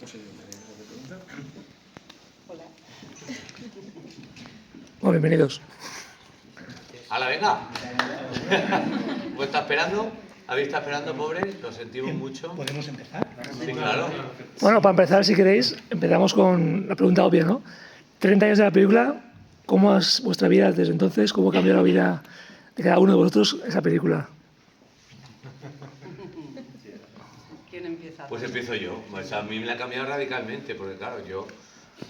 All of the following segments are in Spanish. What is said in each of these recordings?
No sé de pregunta. Hola. Bueno, bienvenidos. ¡Hala, venga! ¿Pues está esperando? ¿Habéis estado esperando, pobre? Lo sentimos mucho. ¿Podemos empezar? Sí, claro. Bueno, para empezar, si queréis, empezamos con la pregunta obvia, ¿no? 30 años de la película, ¿cómo es vuestra vida desde entonces? ¿Cómo cambió la vida de cada uno de vosotros esa película? ¿Quién empieza? Pues empiezo yo. Pues a mí me la ha cambiado radicalmente, porque claro, yo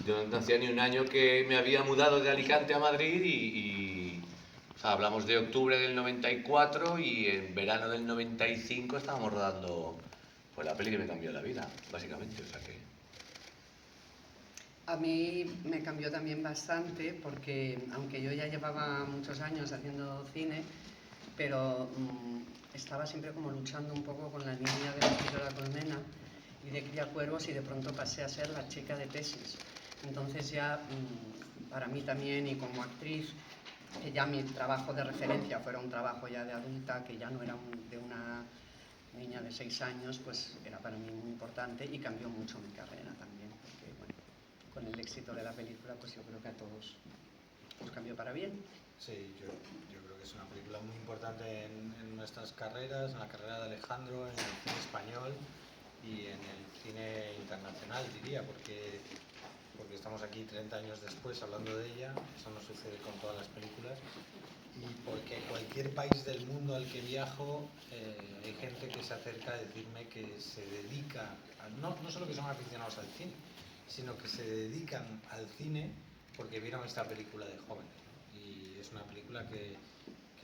no hacía ni un año que me había mudado de Alicante a Madrid o sea, hablamos de octubre del 94 y en verano del 95 estábamos rodando pues la peli que me cambió la vida, básicamente, o sea que... A mí me cambió también bastante porque, aunque yo ya llevaba muchos años haciendo cine, pero estaba siempre como luchando un poco con la línea de Oficio de la Colmena y de Cría Cuervos, y de pronto pasé a ser la chica de tesis. Entonces ya, para mí también, y como actriz, que ya mi trabajo de referencia fuera un trabajo ya de adulta, que ya no era de una niña de 6 años, pues era para mí muy importante y cambió mucho mi carrera también, porque bueno, con el éxito de la película, pues yo creo que a todos nos cambió para bien. Sí, yo creo que es una película muy importante en nuestras carreras, en la carrera de Alejandro, en el cine español y en el cine internacional, diría, porque estamos aquí 30 años después hablando de ella. Eso no sucede con todas las películas, y porque cualquier país del mundo al que viajo hay gente que se acerca a decirme que se dedica, no solo que son aficionados al cine, sino que se dedican al cine porque vieron esta película de jóvenes, ¿no? Y es una película que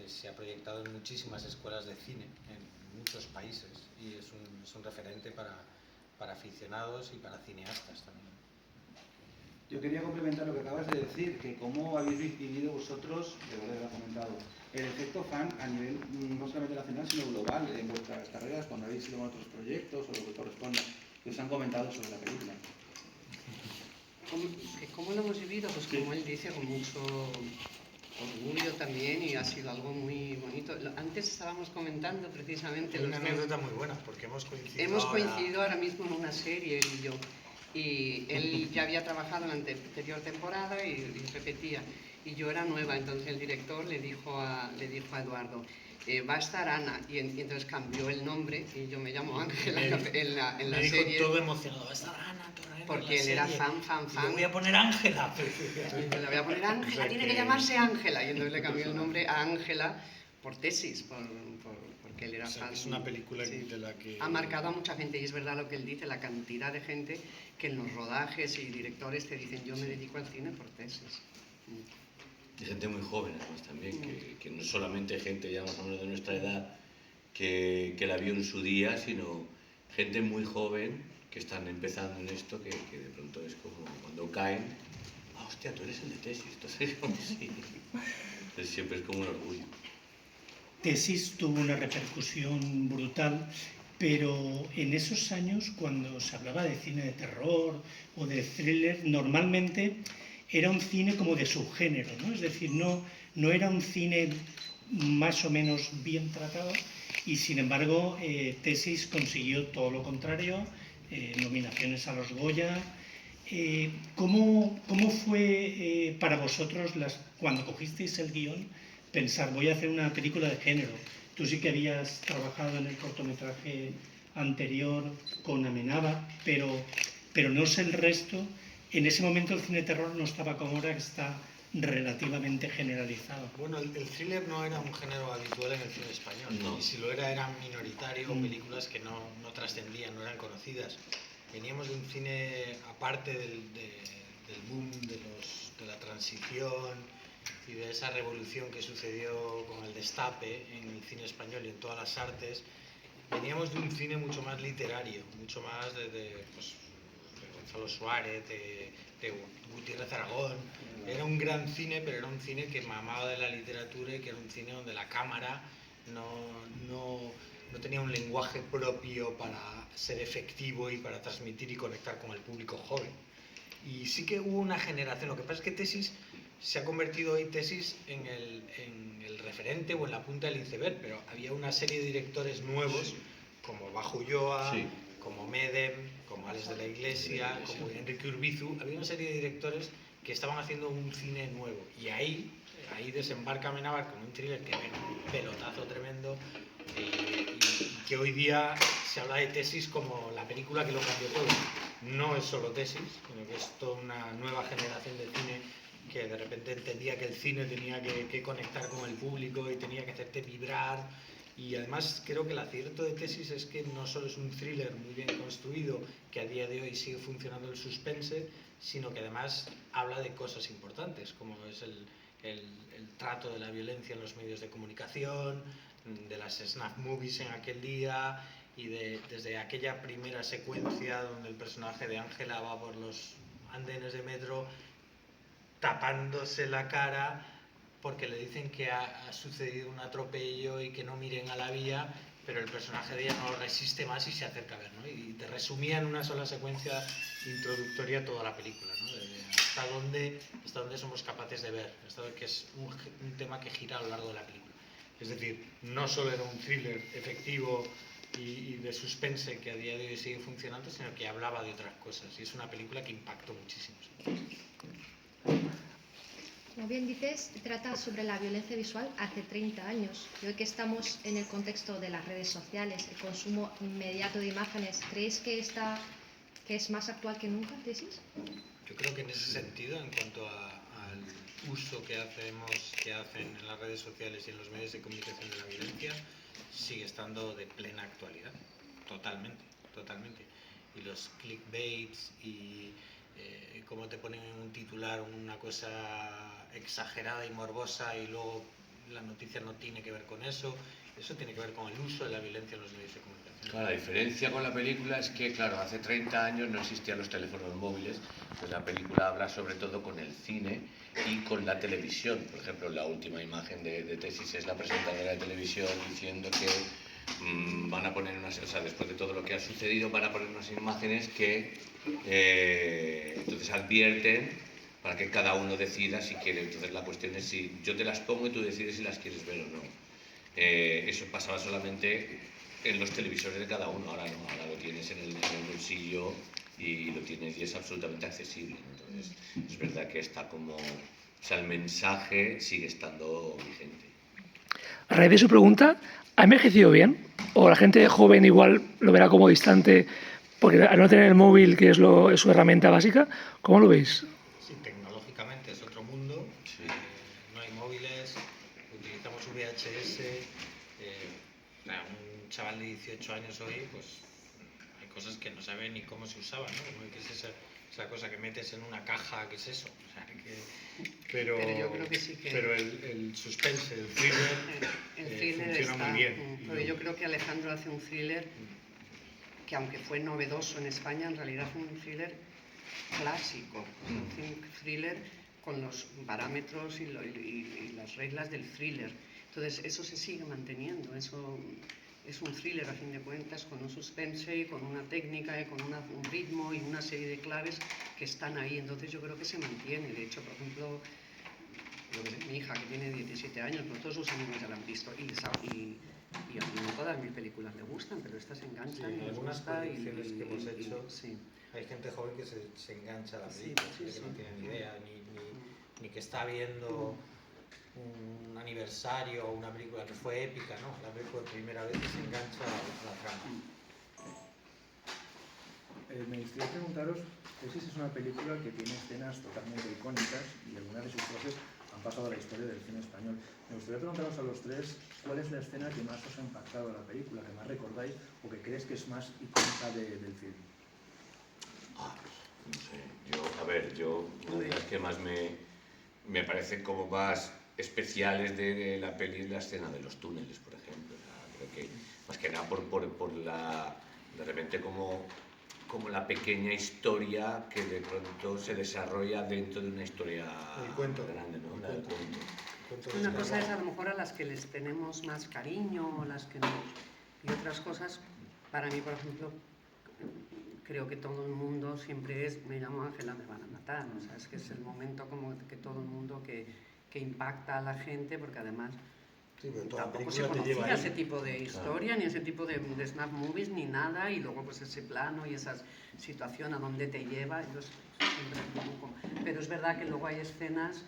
se ha proyectado en muchísimas escuelas de cine en muchos países, y es un referente para aficionados y para cineastas también. Yo quería complementar lo que acabas de decir, que cómo habéis vivido vosotros, de verdad lo ha comentado, el efecto fan a nivel no solamente nacional, sino global en vuestras carreras, cuando habéis ido a otros proyectos o lo que corresponda, que os han comentado sobre la película. ¿Cómo lo hemos vivido? Pues como él dice, con mucho orgullo también, y ha sido algo muy bonito. Antes estábamos comentando precisamente... Es una anécdota muy buena, porque hemos coincidido ahora mismo en una serie, él y yo. Y él ya había trabajado en la anterior temporada y repetía. Y yo era nueva, entonces el director le dijo a Eduardo, va a estar Ana, y entonces cambió el nombre, y yo me llamo Ángela en la me dijo serie. Todo emocionado, va a estar Ana, porque él era fan. Le voy a poner Ángela. Le voy a poner Ángela, tiene que llamarse Ángela. Y entonces le cambió el nombre a Ángela por tesis, porque él era fan. Es una película de la que... Ha marcado a mucha gente, y es verdad lo que él dice, la cantidad de gente que en los rodajes y directores te dicen, yo me dedico al cine por tesis. Y gente muy joven, además, también, que no solamente gente ya más o menos de nuestra edad que la vio en su día, sino gente muy joven que están empezando en esto, que de pronto es como cuando caen, hostia, tú eres el de tesis, entonces como sí. Entonces siempre es como un orgullo. Tesis tuvo una repercusión brutal, pero en esos años, cuando se hablaba de cine de terror o de thriller, normalmente era un cine como de subgénero, ¿no? Es decir, no era un cine más o menos bien tratado, y sin embargo Tesis consiguió todo lo contrario, nominaciones a los Goya. ¿Cómo fue para vosotros, cuando cogisteis el guión, pensar, voy a hacer una película de género? Tú sí que habías trabajado en el cortometraje anterior con Amenábar, pero no sé el resto. En ese momento el cine de terror no estaba como ahora, que está relativamente generalizado. Bueno, el thriller no era un género habitual en el cine español, no. Y si lo era minoritario, películas que no trascendían, no eran conocidas. Veníamos de un cine aparte del boom de la transición y de esa revolución que sucedió con el destape en el cine español y en todas las artes. Veníamos de un cine mucho más literario, mucho más de Gonzalo Suárez, de Gutiérrez Aragón. Era un gran cine, pero era un cine que mamaba de la literatura, y que era un cine donde la cámara no tenía un lenguaje propio para ser efectivo y para transmitir y conectar con el público joven. Y sí que hubo una generación. Lo que pasa es que Tesis se ha convertido hoy en el referente o en la punta del iceberg, pero había una serie de directores nuevos, como Bajo Ulloa, como Medem, como como Alex de la Iglesia, como Enrique Urbizu. Había una serie de directores que estaban haciendo un cine nuevo, y ahí desembarca Amenábar con un thriller que pega un pelotazo tremendo, y que hoy día se habla de Tesis como la película que lo cambió todo. No es solo Tesis, sino que es toda una nueva generación de cine que de repente entendía que el cine tenía que conectar con el público y tenía que hacerte vibrar. Y además creo que el acierto de Tesis es que no solo es un thriller muy bien construido, que a día de hoy sigue funcionando el suspense, sino que además habla de cosas importantes, como es el trato de la violencia en los medios de comunicación, de las snuff movies en aquel día, y desde aquella primera secuencia donde el personaje de Ángela va por los andenes de metro tapándose la cara porque le dicen que ha sucedido un atropello y que no miren a la vía, pero el personaje de ella no lo resiste más y se acerca a ver, ¿no? Y te resumía en una sola secuencia introductoria toda la película, ¿no? Hasta dónde somos capaces de ver, que es un tema que gira a lo largo de la película. Es decir, no solo era un thriller efectivo y de suspense que a día de hoy sigue funcionando, sino que hablaba de otras cosas, y es una película que impactó muchísimo. Como bien dices, trata sobre la violencia visual hace 30 años. Y hoy que estamos en el contexto de las redes sociales, el consumo inmediato de imágenes, ¿creéis que es más actual que nunca, Tesis? Yo creo que en ese sentido, en cuanto al uso que hacen en las redes sociales y en los medios de comunicación de la violencia, sigue estando de plena actualidad. Totalmente, totalmente. Y los clickbaits y cómo te ponen en un titular una cosa exagerada y morbosa y luego la noticia no tiene que ver con eso. Eso tiene que ver con el uso de la violencia en los medios de comunicación. Claro, la diferencia con la película es que, claro, hace 30 años no existían los teléfonos móviles, pues la película habla sobre todo con el cine y con la televisión. Por ejemplo, la última imagen de Tesis es la presentadora de televisión diciendo que van a poner unas, o sea, después de todo lo que ha sucedido, van a poner unas imágenes que entonces advierten para que cada uno decida si quiere. Entonces la cuestión es si yo te las pongo y tú decides si las quieres ver o no. Eso pasaba solamente en los televisores de cada uno, ahora no, ahora lo tienes en el bolsillo y lo tienes y es absolutamente accesible. Entonces es verdad que está como, o sea, el mensaje sigue estando vigente. A raíz de su pregunta, ¿ha envejecido bien? ¿O la gente joven igual lo verá como distante porque al no tener el móvil, que es su herramienta básica? ¿Cómo lo veis? Sí, tecnológicamente es otro mundo. Sí. No hay móviles, utilizamos VHS. Un chaval de 18 años hoy, pues hay cosas que no sabe ni cómo se usaban, ¿no? Como que es esa cosa que metes en una caja, ¿qué es eso? O sea, pero yo creo que sí que... Pero el suspense, el thriller, funciona está, muy bien. pero yo creo que Alejandro hace un thriller que, aunque fue novedoso en España, en realidad fue un thriller clásico, un thriller con los parámetros y las reglas del thriller. Entonces eso se sigue manteniendo, eso es un thriller a fin de cuentas, con un suspense y con una técnica y con un ritmo y una serie de claves que están ahí. Entonces yo creo que se mantiene. De hecho, por ejemplo, mi hija, que tiene 17 años, pues todos sus amigos ya la han visto y a mí no todas mis películas le gustan, pero estas se enganchan. Sí, y les algunas gusta producciones que hemos hecho, sí. hay gente joven que se engancha a la película, que no tiene ni idea, ni que está viendo un aniversario o una película que fue épica, ¿no? La ve por primera vez y se engancha a la trama. Me gustaría preguntaros, Tesis es una película que tiene escenas totalmente icónicas y algunas de sus frases han pasado a la historia del cine español. Me gustaría preguntaros a los tres cuál es la escena que más os ha impactado de la película, que más recordáis o que crees que es más icónica del film. No sé, yo una de las que más me parecen como más especiales de la peli es la escena de los túneles, por ejemplo. O sea, creo que más que nada por la, de repente como la pequeña historia que de pronto se desarrolla dentro de una historia grande, ¿no? El cuento. Una cosa es a lo mejor a las que les tenemos más cariño o las que no. Y otras cosas, para mí, por ejemplo, creo que todo el mundo siempre es, me llamo Ángela, me van a matar. O sea, es que es el momento como que todo el mundo que impacta a la gente, porque además Sí, pero toda tampoco se película te lleva conocía ahí. ese tipo de historia, ni ese tipo de snap movies, ni nada, y luego pues ese plano y esa situación a dónde te lleva, yo siempre un poco. Pero es verdad que luego hay escenas,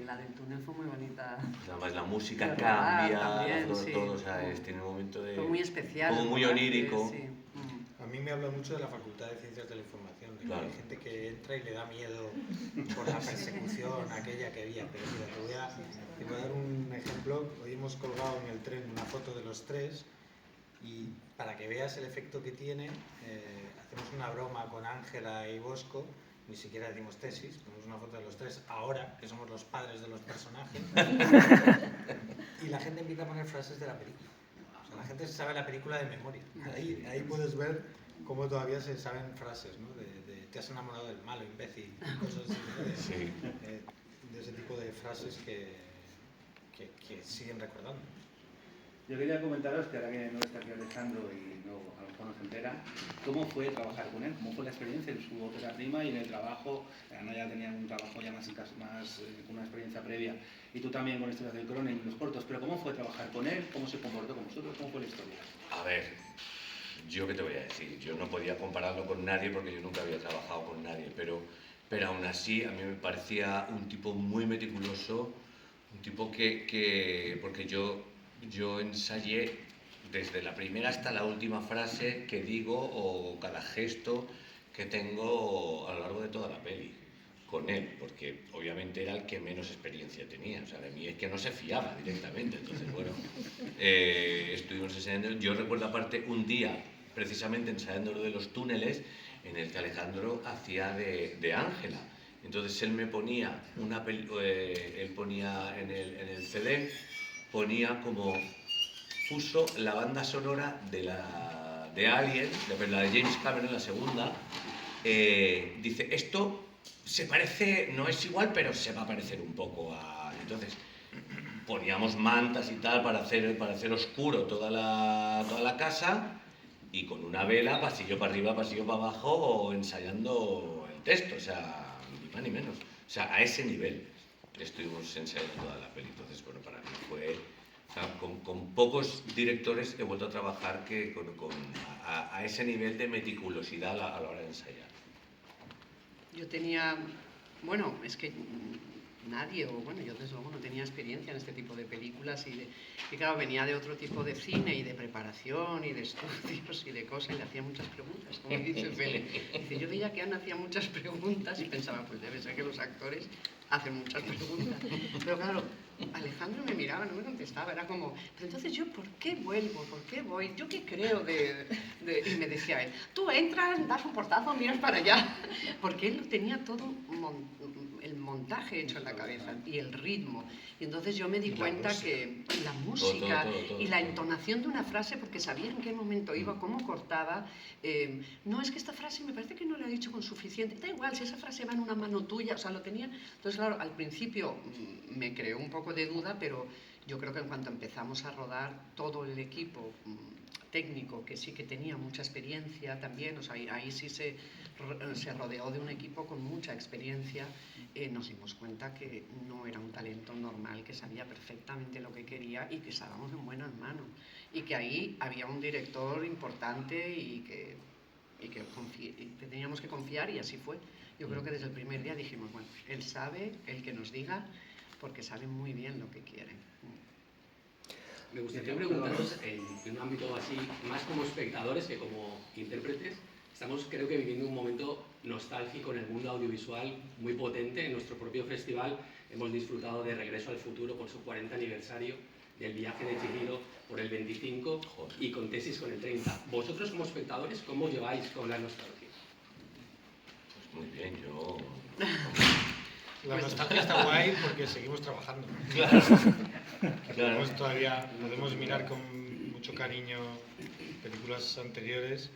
la del túnel fue muy bonita. Además la música De cambia, rodar también, todo, sí. todo, o sea, tiene un momento de... Fue muy especial. como el muy rodaje, onírico. sí. A mí me habla mucho de la Facultad de Ciencias de la Información, de que Claro. hay gente que entra y le da miedo por la persecución aquella que había. Pero mira, te voy a dar un ejemplo. Hoy hemos colgado en el tren una foto de los tres y para que veas el efecto que tiene, hacemos una broma con Ángela y Bosco, ni siquiera decimos tesis, ponemos una foto de los tres ahora, que somos los padres de los personajes, y la gente empieza a poner frases de la película. O sea, la gente se sabe la película de memoria. Ahí puedes ver cómo todavía se saben frases, ¿no? De te has enamorado del malo, imbécil, cosas así, Sí. de ese tipo de frases que siguen recordando. Yo quería comentaros que ahora que no está aquí Alejandro y no, a lo mejor no se entera, ¿cómo fue trabajar con él? ¿Cómo fue la experiencia en su ópera prima y en el trabajo? Ana ya tenía un trabajo ya más con una experiencia previa, y tú también con Historias del Cron en los cortos, pero ¿cómo fue trabajar con él? ¿Cómo se comportó con vosotros? ¿Cómo fue la historia? A ver, yo qué te voy a decir, yo no podía compararlo con nadie porque yo nunca había trabajado con nadie, pero aún así a mí me parecía un tipo muy meticuloso, un tipo porque yo ensayé desde la primera hasta la última frase que digo o cada gesto que tengo a lo largo de toda la peli con él, porque obviamente era el que menos experiencia tenía, o sea, de mí es que no se fiaba directamente, entonces bueno, estuvimos ensayando, yo recuerdo aparte un día, precisamente ensayando lo de los túneles, en el que Alejandro hacía de Ángela, entonces él me ponía él ponía en el CD, ponía puso la banda sonora de Alien, la de James Cameron, la segunda, dice, esto se parece, no es igual, pero se va a parecer un poco a... Entonces, poníamos mantas y tal para hacer oscuro toda la casa y con una vela, pasillo para arriba, pasillo para abajo, o ensayando el texto, o sea, ni más ni menos. O sea, a ese nivel estuvimos ensayando toda la peli. Entonces, bueno, para mí fue... O sea, con pocos directores he vuelto a trabajar a ese nivel de meticulosidad a la hora de ensayar. Yo tenía, bueno, es que nadie, o bueno, yo desde luego no tenía experiencia en este tipo de películas y claro, venía de otro tipo de cine y de preparación y de estudios y de cosas y le hacía muchas preguntas, como dice Fele. Dice, yo veía que Ana hacía muchas preguntas y pensaba, pues debe ser que los actores hacen muchas preguntas. Pero claro, Alejandro me miraba, no me contestaba, era como, pero entonces yo, ¿por qué vuelvo? ¿Por qué voy? ¿Yo qué creo Y me decía él, tú entras, das un portazo, miras para allá, porque él tenía todo el montaje hecho en la cabeza y el ritmo. Y entonces yo me di cuenta que la música todo, y la entonación de una frase, porque sabía en qué momento iba, cómo cortaba, no, es que esta frase me parece que no la he dicho con suficiente, da igual, si esa frase va en una mano tuya, o sea, lo tenía. Entonces, claro, al principio me creó un poco de duda, pero yo creo que en cuanto empezamos a rodar, todo el equipo técnico, que sí que tenía mucha experiencia también, o sea, ahí sí se rodeó de un equipo con mucha experiencia, nos dimos cuenta que no era un talento normal, que sabía perfectamente lo que quería y que estábamos en buenas manos. Y que ahí había un director importante y que teníamos que confiar, y así fue. Yo creo que desde el primer día dijimos, bueno, él sabe, el que nos diga, porque sabe muy bien lo que quiere. Me gustaría preguntaros, en un ámbito así, más como espectadores que como intérpretes, estamos creo que viviendo un momento nostálgico en el mundo audiovisual muy potente. En nuestro propio festival hemos disfrutado de Regreso al Futuro por su 40 aniversario, del Viaje de Chihiro por el 25 y con Tesis con el 30. Vosotros como espectadores, ¿cómo lleváis con la nostalgia? Pues muy bien, yo... La nostalgia está guay porque seguimos trabajando. Claro. Todavía podemos mirar con mucho cariño películas anteriores,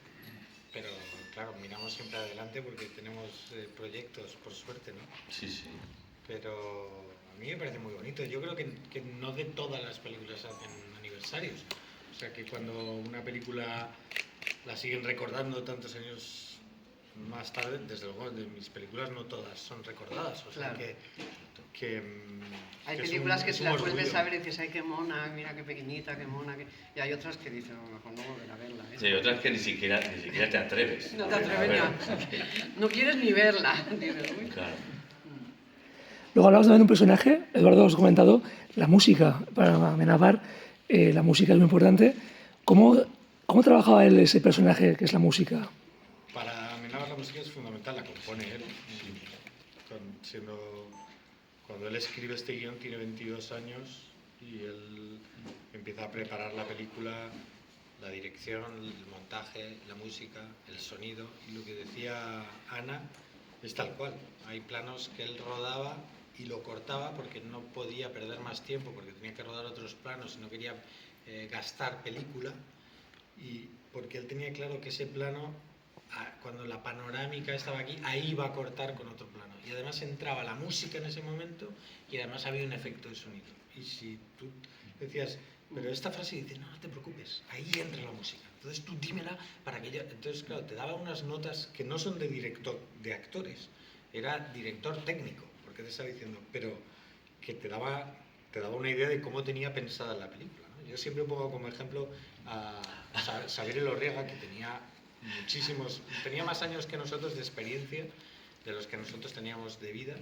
pero claro, miramos siempre adelante porque tenemos proyectos, por suerte, ¿no? Sí, sí. Pero a mí me parece muy bonito. Yo creo que no de todas las películas hacen aniversarios. O sea, que cuando una película la siguen recordando tantos años más tarde, desde luego, de mis películas no todas son recordadas. O sea, Claro. Hay que es películas un- que es si un las vuelves orgullo. a ver y dices, ay, qué mona, mira qué pequeñita, qué mona. Y hay otras que dices, a lo mejor no volver a verla. ¿eh? Sí, hay otras que ni siquiera te atreves. No te a atreves ver. ni a... No quieres ni verla. Dices, uy. Claro. Luego hablamos también de un personaje, Eduardo os ha comentado, la música. Para Amenábar, la música es muy importante. ¿Cómo trabajaba él ese personaje que es la música? Para Amenábar la música es fundamental, la compone él. Cuando él escribe este guión tiene 22 años y él empieza a preparar la película, la dirección, el montaje, la música, el sonido. Y lo que decía Ana es tal cual. Hay planos que él rodaba y lo cortaba porque no podía perder más tiempo, porque tenía que rodar otros planos y no quería gastar película. Y porque él tenía claro que ese plano, cuando la panorámica estaba aquí, ahí iba a cortar con otro plano. Y además entraba la música en ese momento y además había un efecto de sonido. Y si tú decías, pero esta frase dice, no te preocupes, ahí entra la música. Entonces tú dímela para que yo... Entonces, claro, te daba unas notas que no son de director, de actores, era director técnico, porque te estaba diciendo, pero que te daba una idea de cómo tenía pensada la película, ¿no? Yo siempre pongo como ejemplo a Xavier Elorriaga, que tenía más años que nosotros de experiencia de los que nosotros teníamos de vida,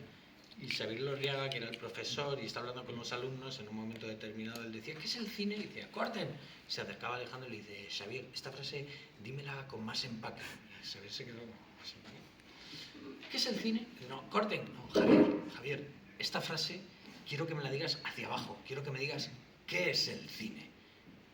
y Xavier Elorriaga, que era el profesor y está hablando con los alumnos, en un momento determinado él decía, ¿qué es el cine? Y decía, corten. Y se acercaba a Alejandro y le dice, Xavier, esta frase dímela con más empaque. Y Xavier se quedó con más empaque. ¿Qué es el cine? Y no, corten. No, Javier, esta frase quiero que me la digas hacia abajo, quiero que me digas ¿qué es el cine?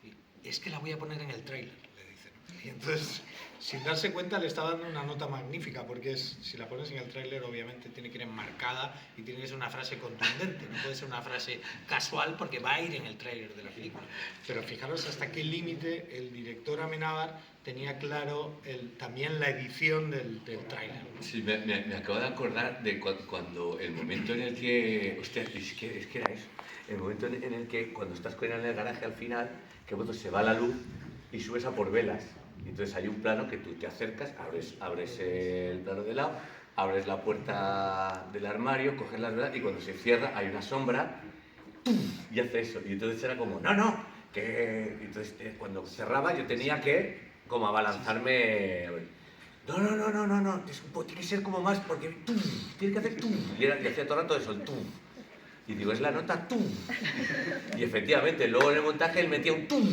Y es que la voy a poner en el tráiler, le dicen. Y entonces, sin darse cuenta, le está dando una nota magnífica, porque si la pones en el tráiler, obviamente tiene que ir enmarcada y tiene que ser una frase contundente, no puede ser una frase casual, porque va a ir en el tráiler de la película. Pero fijaros hasta qué límite el director Amenábar tenía claro también la edición del tráiler. Sí, me acabo de acordar de cuando el momento en el que... Hostia, es que era eso. El momento en el que cuando estás con él en el garaje al final, que bueno, se va la luz y subes a por velas. Entonces hay un plano que tú te acercas, abres el plano de lado, abres la puerta del armario, coges las velas y cuando se cierra hay una sombra y hace eso. Y entonces era como, no, que... Entonces cuando cerraba yo tenía que como abalanzarme... No, tiene que ser como más, porque tiene que hacer y hacía todo el rato eso, el y digo, es la nota tum. Y efectivamente, luego en el montaje él metía un tum.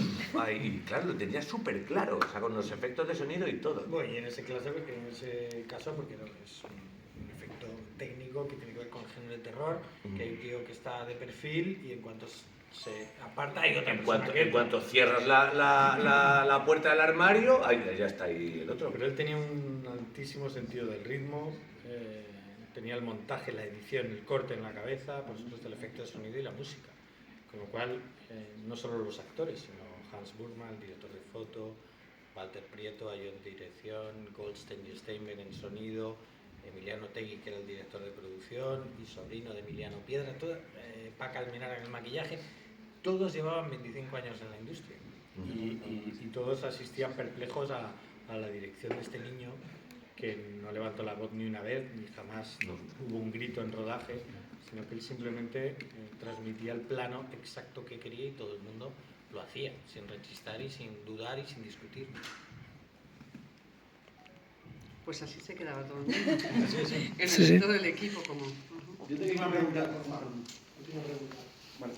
Y claro, lo tenía súper claro, o sea, con los efectos de sonido y todo. Bueno, y en ese caso, porque no, es un efecto técnico que tiene que ver con el género de terror, que hay un tío que está de perfil y en cuanto se aparta hay otra persona. En cuanto cierras la puerta del armario, ahí ya está ahí el otro. Pero él tenía un altísimo sentido del ritmo, tenía el montaje, la edición, el corte en la cabeza, por supuesto el efecto de sonido y la música. Con lo cual, no solo los actores, sino Hans Burman, el director de foto, Walter Prieto, ayudante de dirección, Goldstein y Steinberg en sonido, Emiliano Tegui, que era el director de producción, y sobrino de Emiliano Piedra, Paca Almenara en el maquillaje, todos llevaban 25 años en la industria y todos asistían perplejos a la dirección de este niño que no levantó la voz ni una vez, ni jamás hubo un grito en rodaje, sino que él simplemente transmitía el plano exacto que quería y todo el mundo lo hacía, sin rechistar y sin dudar y sin discutir. Pues así se quedaba todo el mundo. Sí. Todo el equipo como... Yo te quería preguntar,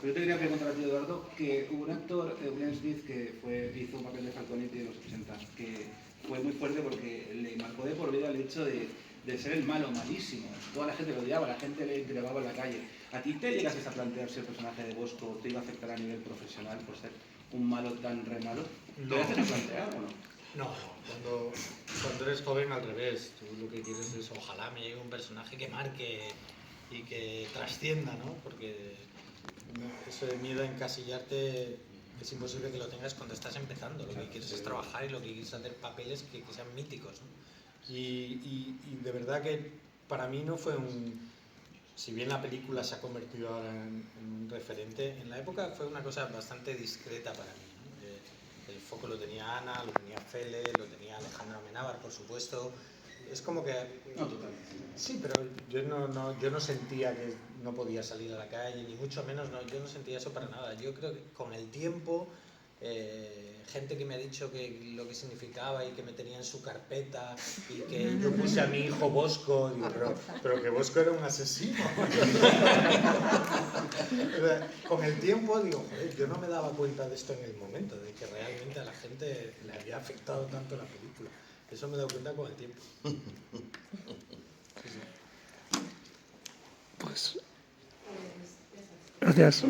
yo te quería preguntar a ti, Eduardo, que hubo un actor, William Smith, que hizo un papel de Falconetti en los 80, que fue muy fuerte porque le marcó de por vida el hecho de ser el malo, malísimo. Toda la gente lo odiaba, la gente le entregaba en la calle. ¿A ti te llegases a plantear si el personaje de Bosco te iba a afectar a nivel profesional por ser un malo tan re malo? ¿Te lo haces a plantear o no? No, cuando eres joven al revés, tú lo que quieres es ojalá me llegue un personaje que marque y que trascienda, ¿no? Porque eso de miedo a encasillarte es imposible que lo tengas cuando estás empezando. Lo que quieres es trabajar y lo que quieres es hacer papeles que sean míticos, ¿no? Y de verdad que para mí no fue si bien la película se ha convertido ahora en un referente, en la época fue una cosa bastante discreta para mí, ¿no? El foco lo tenía Ana, lo tenía Fele, lo tenía Alejandro Amenábar, por supuesto, es como que... No, totalmente. Sí, pero yo no sentía que no podía salir a la calle, ni mucho menos, no, yo no sentía eso para nada. Yo creo que con el tiempo, gente que me ha dicho que lo que significaba y que me tenía en su carpeta y que yo puse a mi hijo Bosco, digo, pero que Bosco era un asesino. Con el tiempo digo, joder, yo no me daba cuenta de esto en el momento, de que realmente a la gente le había afectado tanto la película. Eso me he dado cuenta con el tiempo. Pues, gracias.